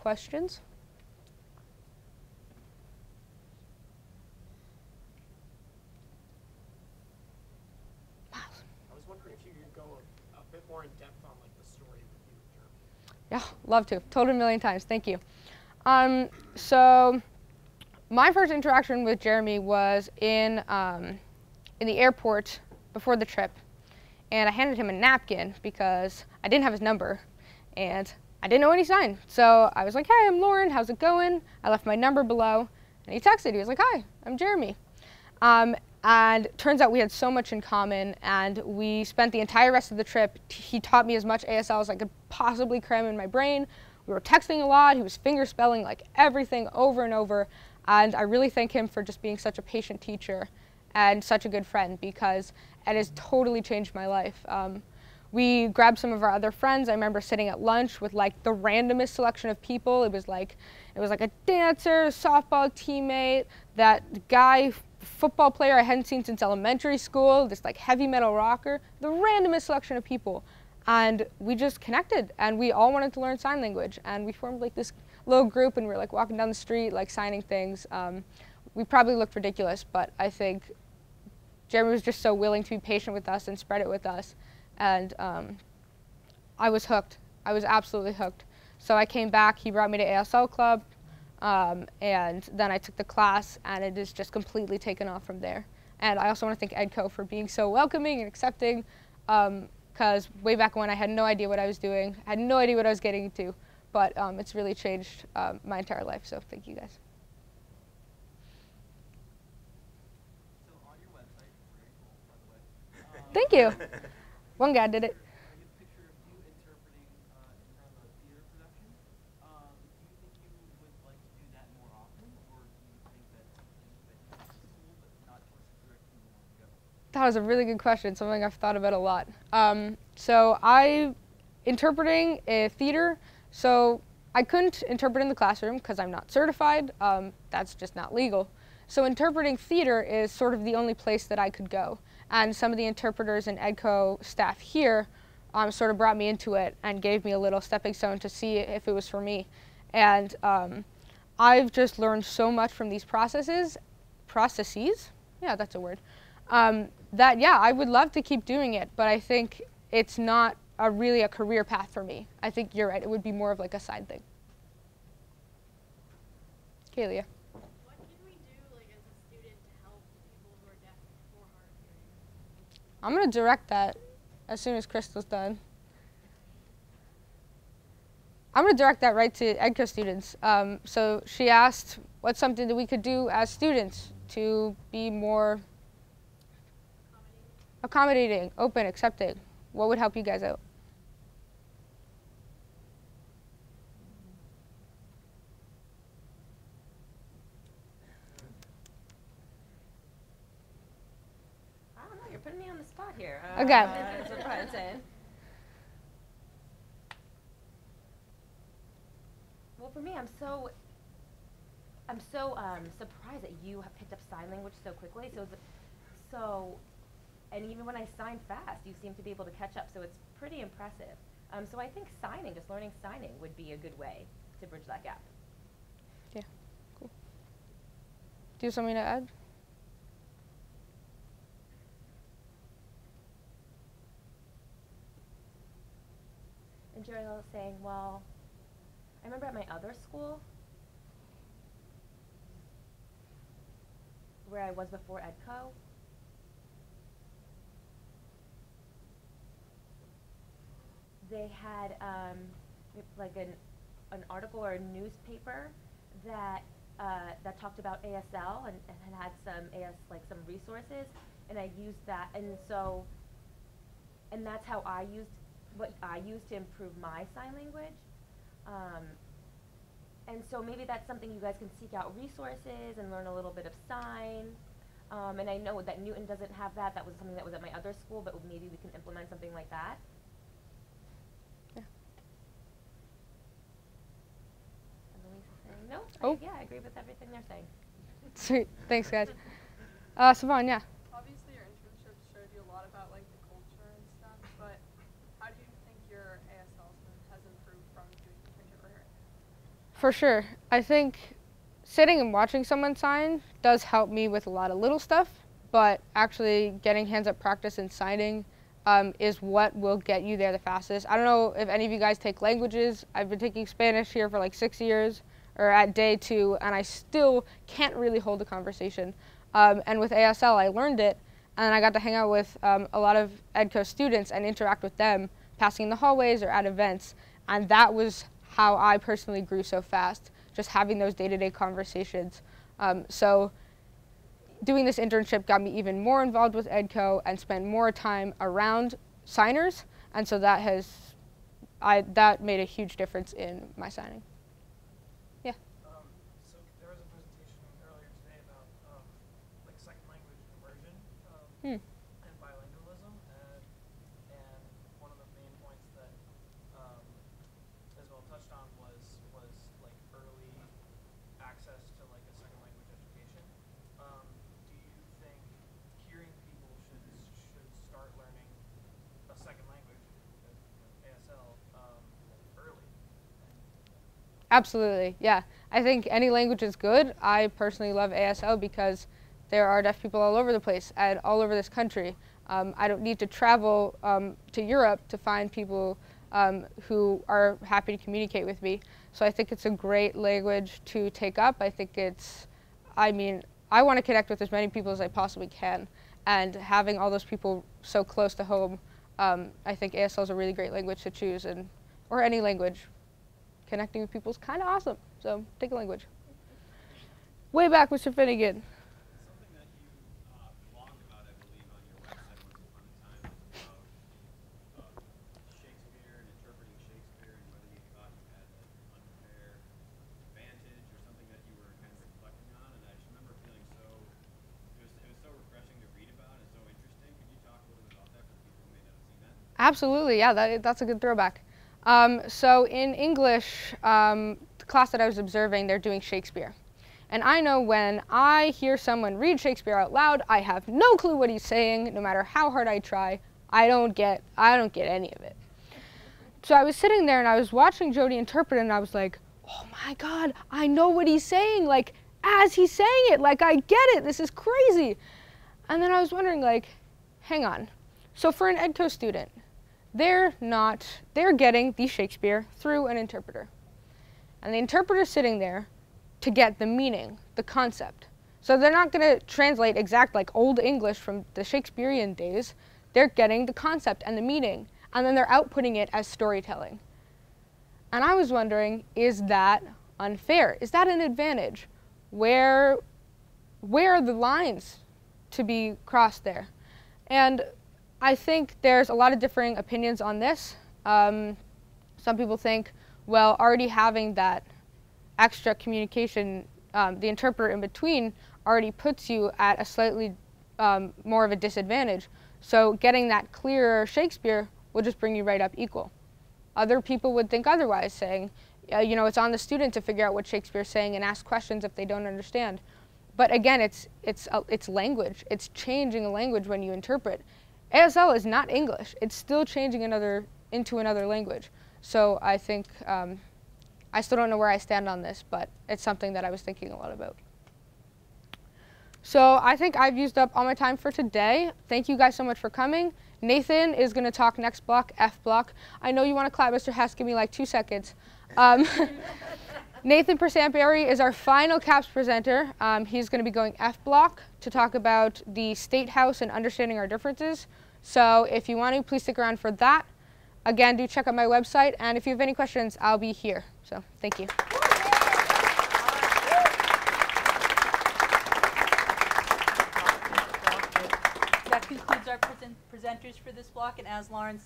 questions. I was wondering if you could go a bit more in depth on like the story with you and Jeremy. Yeah, love to. Told it a million times. Thank you. So my first interaction with Jeremy was in the airport before the trip, and I handed him a napkin because I didn't have his number, and I didn't know any sign. So I was like, "Hey, I'm Lauren. How's it going?" I left my number below, and he texted. He was like, "Hi, I'm Jeremy." And turns out we had so much in common, and we spent the entire rest of the trip. He taught me as much ASL as I could possibly cram in my brain. We were texting a lot. He was finger spelling like everything over and over. And I really thank him for just being such a patient teacher and such a good friend, because it has totally changed my life. We grabbed some of our other friends. I remember sitting at lunch with like the randomest selection of people. It was like a dancer, a softball teammate, that guy, football player I hadn't seen since elementary school, this like heavy metal rocker, the randomest selection of people. And we just connected, and we all wanted to learn sign language, and we formed like this little group, and we were like walking down the street, like signing things. We probably looked ridiculous, but I think Jeremy was just so willing to be patient with us and spread it with us. And I was hooked. I was absolutely hooked. So I came back, he brought me to ASL Club, and then I took the class, and it has just completely taken off from there. And I also want to thank EdCo for being so welcoming and accepting, because way back when I had no idea what I was doing, I had no idea what I was getting into, but it's really changed my entire life, so thank you guys. So on your website, very cool, by the way. Thank you. One guy did it. I get a picture of you interpreting in front of a theater production. Do you think you would like to do that more often, or do you think that's something that is cool but not towards the direction you want to go? That was a really good question, something I've thought about a lot. So interpreting a theater, so I couldn't interpret in the classroom because I'm not certified. That's just not legal. So interpreting theater is sort of the only place that I could go. And some of the interpreters and EdCo staff here sort of brought me into it and gave me a little stepping stone to see if it was for me. And I've just learned so much from these processes, yeah, that's a word, that, yeah, I would love to keep doing it, but I think it's not really a career path for me. I think you're right, it would be more of like a side thing. Kalia. What can we do, like, as a student to help people who are deaf or hard of hearing? I'm going to direct that as soon as Crystal's done. I'm going to direct that right to EdCo students. So she asked what's something that we could do as students to be more accommodating, open, accepting. What would help you guys out? I don't know, you're putting me on the spot here. Okay. That's what I'm saying. Well, for me, I'm so surprised that you have picked up sign language so quickly. And even when I sign fast, you seem to be able to catch up. So it's pretty impressive. So I think signing, just learning signing, would be a good way to bridge that gap. Yeah, cool. Do you have something to add? And Jerry was saying, well, I remember at my other school, where I was before EdCo, they had like an article or a newspaper that talked about ASL and had some resources, and I used that, and that's how I used what I used to improve my sign language. And so maybe that's something you guys can seek out resources and learn a little bit of sign. And I know that Newton doesn't have that. That was something that was at my other school, but maybe we can implement something like that. Yeah. And Louise is saying no. Oh. Yeah, I agree with everything they're saying. Sweet. Thanks, guys. Savon, yeah. Obviously, your internship showed you a lot about like the culture and stuff, but how do you think your ASL has improved from doing internship for her? For sure. I think sitting and watching someone sign does help me with a lot of little stuff, but actually getting hands-up practice and signing is what will get you there the fastest. I don't know if any of you guys take languages. I've been taking Spanish here for like 6 years, or at day 2, and I still can't really hold a conversation. And with ASL, I learned it, and I got to hang out with a lot of EdCo students and interact with them, passing in the hallways or at events, and that was how I personally grew so fast, just having those day-to-day conversations. So doing this internship got me even more involved with EdCo and spent more time around signers, and so that made a huge difference in my signing. Yeah. So there was a presentation earlier today about like second language immersion and bilingualism, and one of the main points that Isabel touched on was like early access to like a second language education. Do you think hearing people should start learning a second language, ASL, early? Absolutely, yeah. I think any language is good. I personally love ASL because there are deaf people all over the place and all over this country. I don't need to travel to Europe to find people who are happy to communicate with me. So I think it's a great language to take up. I think I want to connect with as many people as I possibly can. And having all those people so close to home, I think ASL is a really great language to choose, or any language. Connecting with people is kind of awesome, so take a language. Way back, Mr. Finnegan. Something that you blogged about, I believe, on your website once upon a time was about Shakespeare and interpreting Shakespeare and whether you thought you had like an unfair advantage or something that you were kind of reflecting on. And I just remember feeling it was so refreshing to read about and so interesting. Could you talk a little bit about that for the people who may not have seen that? Absolutely, yeah, that's a good throwback. So in English, the class that I was observing, they're doing Shakespeare. And I know when I hear someone read Shakespeare out loud, I have no clue what he's saying, no matter how hard I try. I don't get any of it. So I was sitting there and I was watching Jody interpret it, and I was like, oh my God, I know what he's saying, like, as he's saying it, like, I get it, this is crazy. And then I was wondering, like, hang on. So for an EdCo student, they're getting the Shakespeare through an interpreter. And the interpreter's sitting there to get the meaning, the concept. So they're not going to translate exact like old English from the Shakespearean days. They're getting the concept and the meaning, and then they're outputting it as storytelling. And I was wondering, is that unfair? Is that an advantage? Where are the lines to be crossed there? And I think there's a lot of differing opinions on this. Some people think, well, already having that extra communication, the interpreter in between, already puts you at a slightly more of a disadvantage. So getting that clearer Shakespeare will just bring you right up equal. Other people would think otherwise, saying, you know, it's on the student to figure out what Shakespeare's saying and ask questions if they don't understand. But again, it's language. It's changing a language when you interpret. ASL is not English. It's still changing into another language. So I think, I still don't know where I stand on this, but it's something that I was thinking a lot about. So I think I've used up all my time for today. Thank you guys so much for coming. Nathan is going to talk next block, F block. I know you want to clap, Mr. Hess. Give me like 2 seconds. Nathan Persampieri is our final CAPS presenter. He's going to be going F block to talk about the State House and understanding our differences. So if you want to, please stick around for that. Again, do check out my website, and if you have any questions, I'll be here. So thank you. That concludes our presenters for this block, and as Lauren